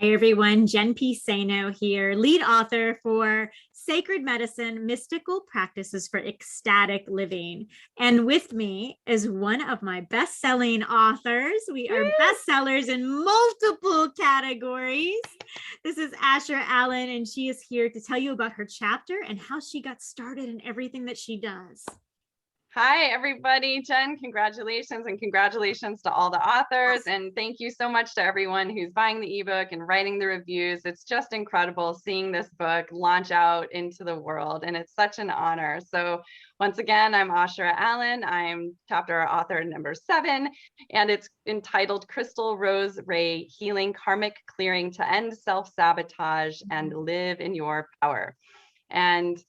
Hi, everyone. Jen Piceno here, lead author for Sacred Medicine, Mystical Practices for Ecstatic Living. And with me is one of my best-selling authors. We are bestsellers in multiple categories. This is Asherah Allen, and she is here to tell you about her chapter and how she got started in everything that she does. Hi, everybody. Jen, congratulations, and congratulations to all the authors. And thank you so much to everyone who's buying the ebook and writing the reviews. It's just incredible seeing this book launch out into the world, and it's such an honor. So once again, I'm Asherah Allen. I'm chapter author number 7, and it's entitled Crystal Rose Ray Healing Karmic Clearing to End Self-Sabotage and Live in Your Power. And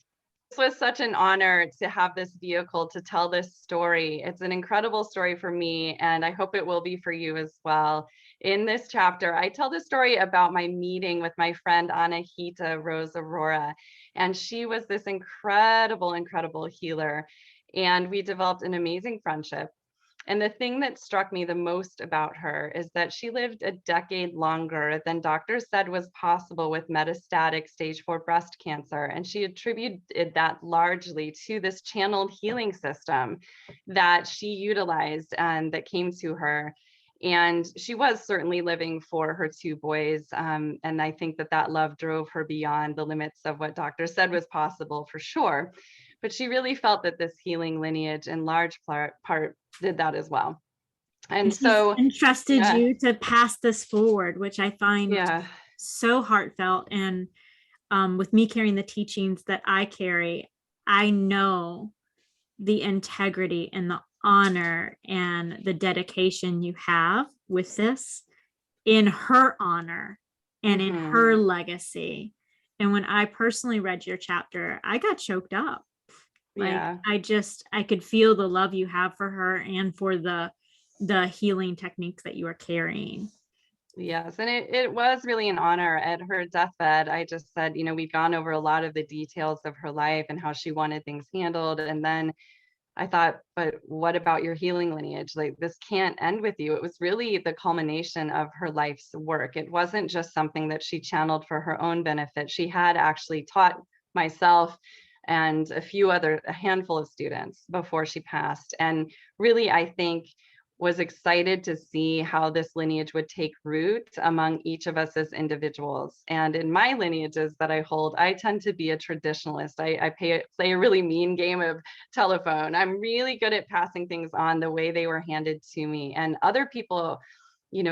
this was such an honor to have this vehicle to tell this story. It's an incredible story for me, and I hope it will be for you as well. In this chapter, I tell the story about my meeting with my friend Anahita Rose Aurora, and she was this incredible, incredible healer, and we developed an amazing friendship. And the thing that struck me the most about her is that she lived a decade longer than doctors said was possible with metastatic stage 4 breast cancer. And she attributed that largely to this channeled healing system that she utilized and that came to her. And she was certainly living for her 2 boys. And I think that love drove her beyond the limits of what doctors said was possible, for sure. But she really felt that this healing lineage in large part did that as well. And so entrusted you to pass this forward, which I find so heartfelt. And with me carrying the teachings that I carry, I know the integrity and the honor and the dedication you have with this in her honor and in her legacy. And when I personally read your chapter, I got choked up. I could feel the love you have for her and for the healing techniques that you are carrying. Yes, and it was really an honor. At her deathbed, I just said, we've gone over a lot of the details of her life and how she wanted things handled. And then I thought, but what about your healing lineage? Like, this can't end with you. It was really the culmination of her life's work. It wasn't just something that she channeled for her own benefit. She had actually taught myself and a handful of students before she passed. And really, I think, was excited to see how this lineage would take root among each of us as individuals. And in my lineages that I hold, I tend to be a traditionalist. I play a really mean game of telephone. I'm really good at passing things on the way they were handed to me. And other people,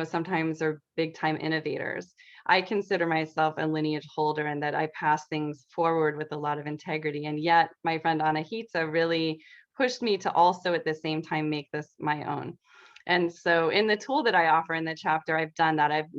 sometimes are big time innovators. I consider myself a lineage holder and that I pass things forward with a lot of integrity. And yet my friend Anahita really pushed me to also at the same time make this my own. And so in the tool that I offer in the chapter, I've done that. I've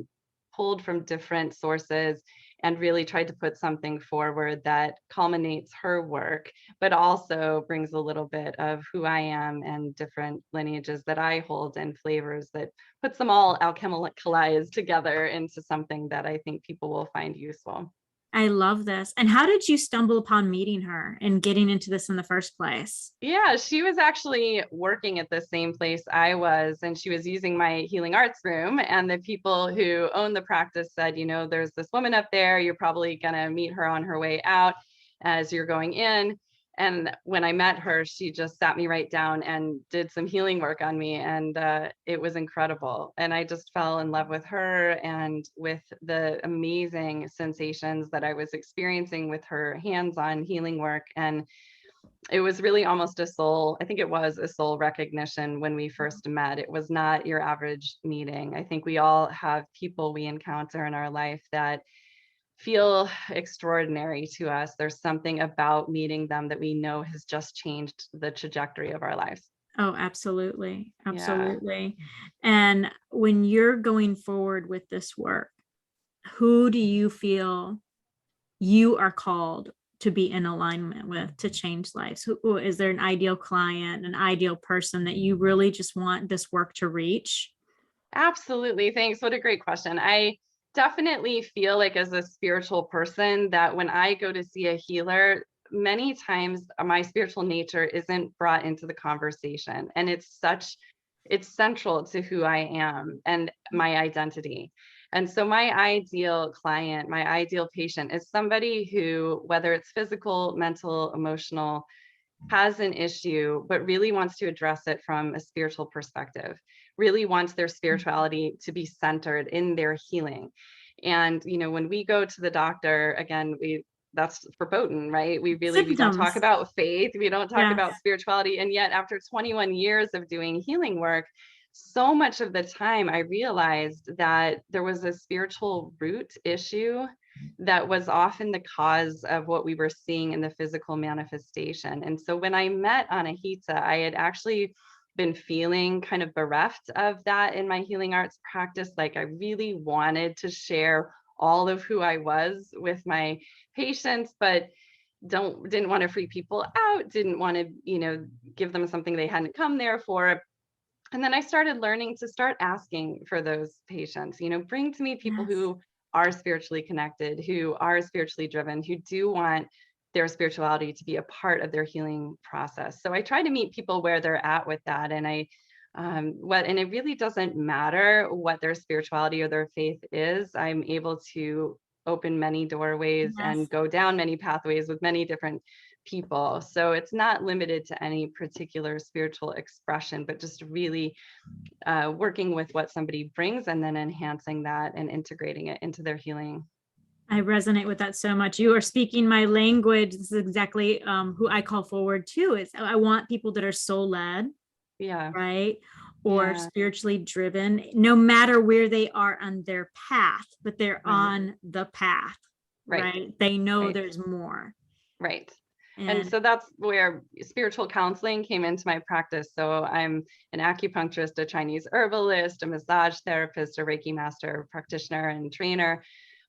pulled from different sources and really tried to put something forward that culminates her work, but also brings a little bit of who I am and different lineages that I hold and flavors that puts them all alchemicalized together into something that I think people will find useful. I love this. And how did you stumble upon meeting her and getting into this in the first place? Yeah, she was actually working at the same place I was, and she was using my healing arts room. And the people who own the practice said, there's this woman up there. You're probably going to meet her on her way out as you're going in. And when I met her, she just sat me right down and did some healing work on me. And it was incredible. And I just fell in love with her and with the amazing sensations that I was experiencing with her hands-on healing work. And it was really almost I think it was a soul recognition when we first met. It was not your average meeting. I think we all have people we encounter in our life that feel extraordinary to us. There's something about meeting them that we know has just changed the trajectory of our lives. Oh, absolutely. Absolutely. Yeah. And when you're going forward with this work, who do you feel you are called to be in alignment with to change lives? Who is there an ideal client, an ideal person that you really just want this work to reach? Absolutely. Thanks. What a great question. I definitely feel like, as a spiritual person, that when I go to see a healer, many times my spiritual nature isn't brought into the conversation. And it's it's central to who I am and my identity. And so my ideal client, my ideal patient is somebody who, whether it's physical, mental, emotional, has an issue, but really wants to address it from a spiritual perspective, really wants their spirituality to be centered in their healing. And, you know, when we go to the doctor, again, that's verboten, right? We don't talk about faith. We don't talk about spirituality. And yet after 21 years of doing healing work, so much of the time I realized that there was a spiritual root issue that was often the cause of what we were seeing in the physical manifestation. And so when I met Anahita, I had actually been feeling kind of bereft of that in my healing arts practice. Like I really wanted to share all of who I was with my patients, but didn't want to freak people out, didn't want to, you know, give them something they hadn't come there for. And then I started learning to start asking for those patients, you know, bring to me people who are spiritually connected, who are spiritually driven, who do want their spirituality to be a part of their healing process. So I try to meet people where they're at with that. And and it really doesn't matter what their spirituality or their faith is. I'm able to open many doorways and go down many pathways with many different people. So it's not limited to any particular spiritual expression, but just really working with what somebody brings and then enhancing that and integrating it into their healing. I resonate with that so much. You are speaking my language. This is exactly who I call forward to. Is I want people that are soul led, right, or spiritually driven, no matter where they are on their path, but they're on the path, right? They know there's more, right? And so that's where spiritual counseling came into my practice. So I'm an acupuncturist, a Chinese herbalist, a massage therapist, a Reiki master, practitioner, and trainer.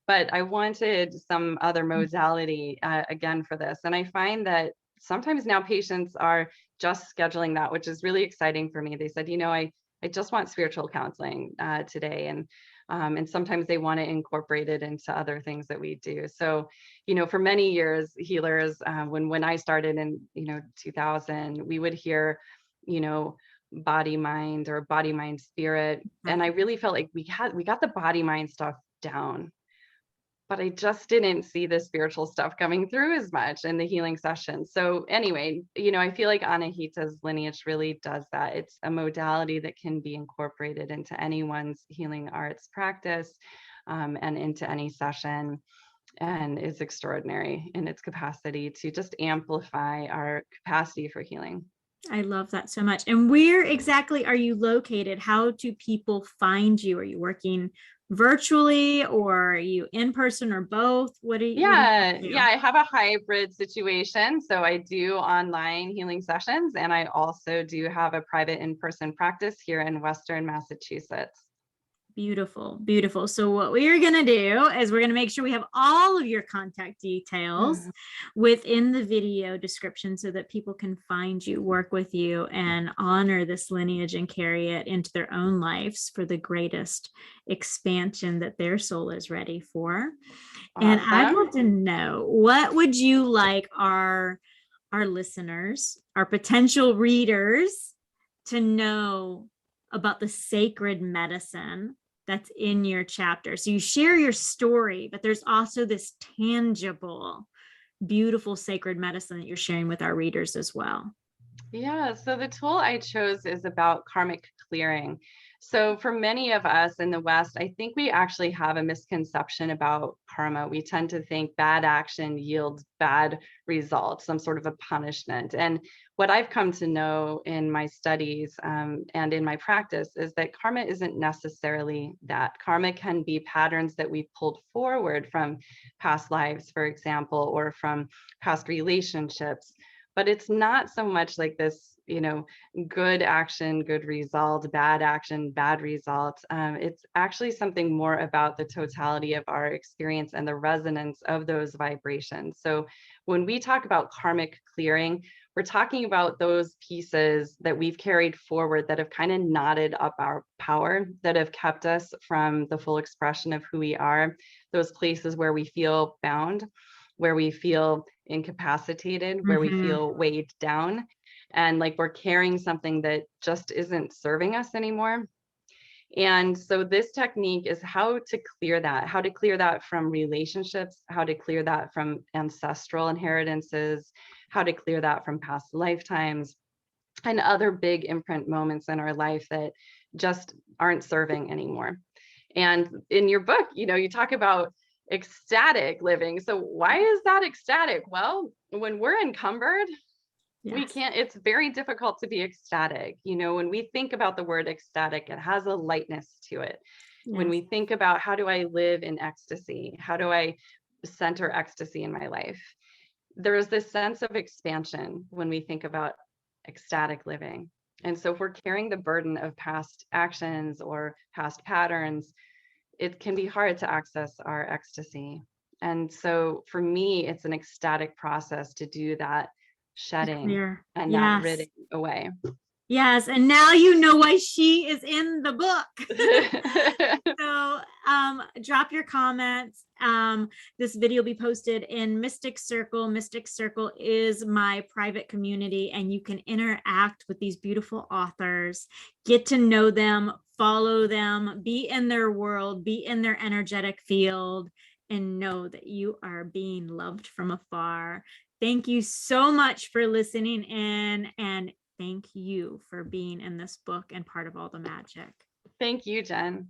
But I wanted some other modality again for this. And I find that sometimes now patients are just scheduling that, which is really exciting for me. They said, you know, I just want spiritual counseling today. And sometimes they want to incorporate it into other things that we do. So, you know, for many years, healers, when I started in, you know, 2000, we would hear, you know, body, mind, or body, mind, spirit. And I really felt like we got the body, mind stuff down, but I just didn't see the spiritual stuff coming through as much in the healing session. So anyway, you know, I feel like Anahita's lineage really does that. It's a modality that can be incorporated into anyone's healing arts practice and into any session, and is extraordinary in its capacity to just amplify our capacity for healing. I love that so much. And where exactly are you located? How do people find you? Are you working virtually, or are you in person, or both? What are you? I have a hybrid situation. So I do online healing sessions, and I also do have a private in-person practice here in Western Massachusetts. Beautiful, beautiful. So what we are going to do is we're going to make sure we have all of your contact details within the video description so that people can find you, work with you, and honor this lineage and carry it into their own lives for the greatest expansion that their soul is ready for. Awesome. And I'd love to know, what would you like our listeners, our potential readers, to know about the sacred medicine that's in your chapter? So you share your story, but there's also this tangible, beautiful sacred medicine that you're sharing with our readers as well. Yeah, so the tool I chose is about karmic clearing. So for many of us in the West, I think we actually have a misconception about karma. We tend to think bad action yields bad results, some sort of a punishment. And what I've come to know in my studies and in my practice is that karma isn't necessarily that. Karma can be patterns that we pulled forward from past lives, for example, or from past relationships. But it's not so much like this, you know, good action, good result, bad action, bad result. It's actually something more about the totality of our experience and the resonance of those vibrations. So when we talk about karmic clearing, we're talking about those pieces that we've carried forward that have kind of knotted up our power, that have kept us from the full expression of who we are, those places where we feel bound, where we feel incapacitated, where we feel weighed down. and like we're carrying something that just isn't serving us anymore. And so this technique is how to clear that from relationships, how to clear that from ancestral inheritances, how to clear that from past lifetimes and other big imprint moments in our life that just aren't serving anymore. And in your book, you talk about ecstatic living. So why is that ecstatic? Well, when we're encumbered, we can't, it's very difficult to be ecstatic. When we think about the word ecstatic, it has a lightness to it. Yes. When we think about how do I live in ecstasy? How do I center ecstasy in my life? There's this sense of expansion when we think about ecstatic living. And so if we're carrying the burden of past actions or past patterns, it can be hard to access our ecstasy. And so for me, it's an ecstatic process to do that shedding and that ridding away. Yes. And now you know why she is in the book. So drop your comments. This video will be posted in Mystic Circle. Mystic Circle is my private community, and you can interact with these beautiful authors, get to know them, follow them, be in their world, be in their energetic field, and know that you are being loved from afar. Thank you so much for listening in, and thank you for being in this book and part of all the magic. Thank you, Jen.